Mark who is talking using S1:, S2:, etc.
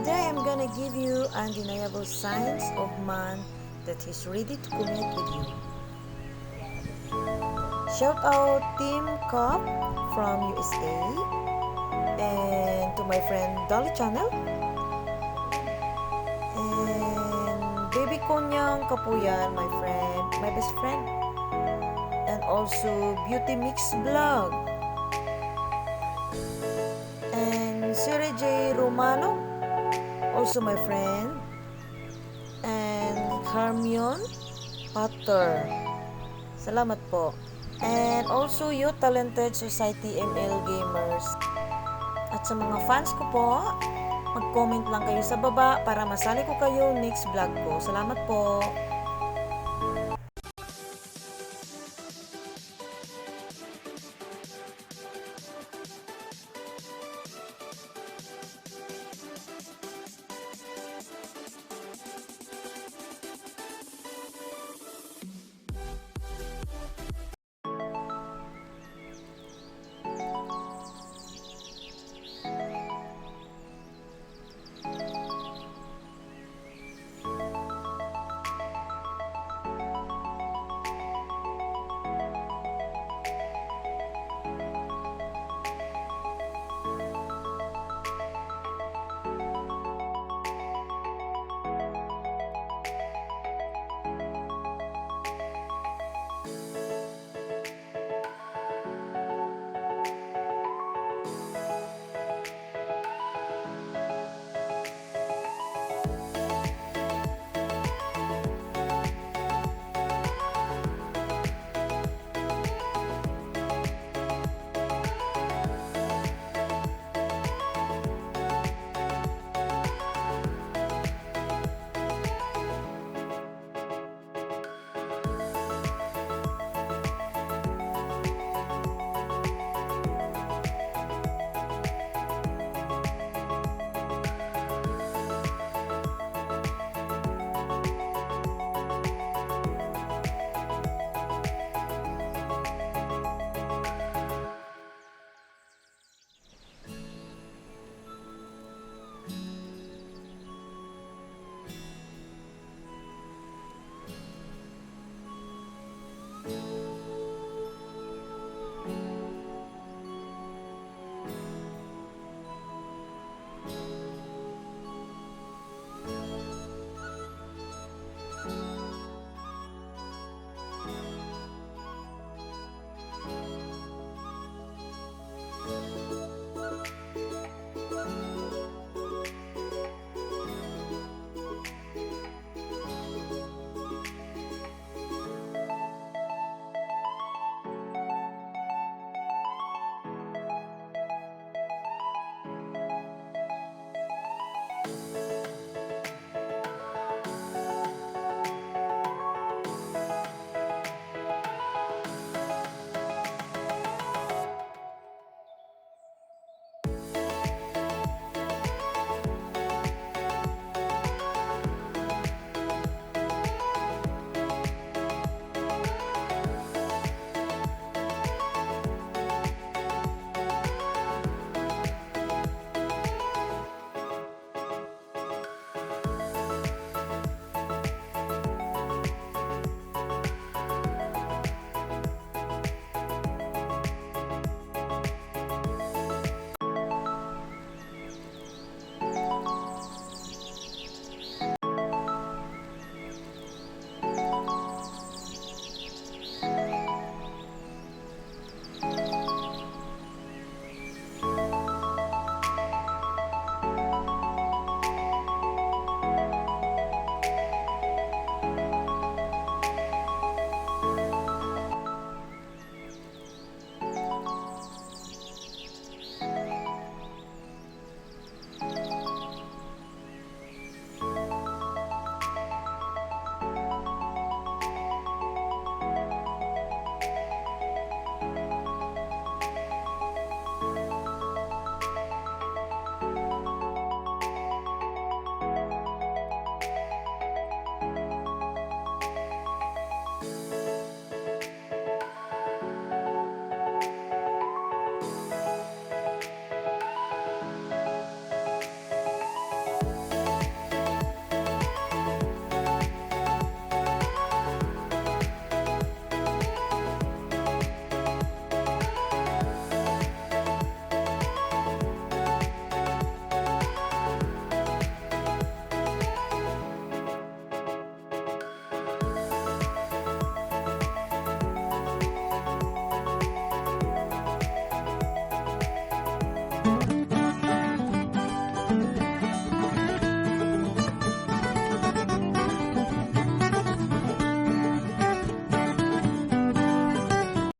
S1: Today I'm gonna give you undeniable signs of man that he's ready to commit with you. Shout out Team Cop from USA and to my friend Dolly Channel and Baby Konyang Kapuyan, my best friend, and also Beauty Mix Vlog and Siri J. Romano, also my friend, and Hermione Potter. Salamat po. And also you Talented Society ML Gamers. At sa mga fans ko po, mag-comment lang kayo sa baba para masali ko kayo next vlog ko. Salamat po.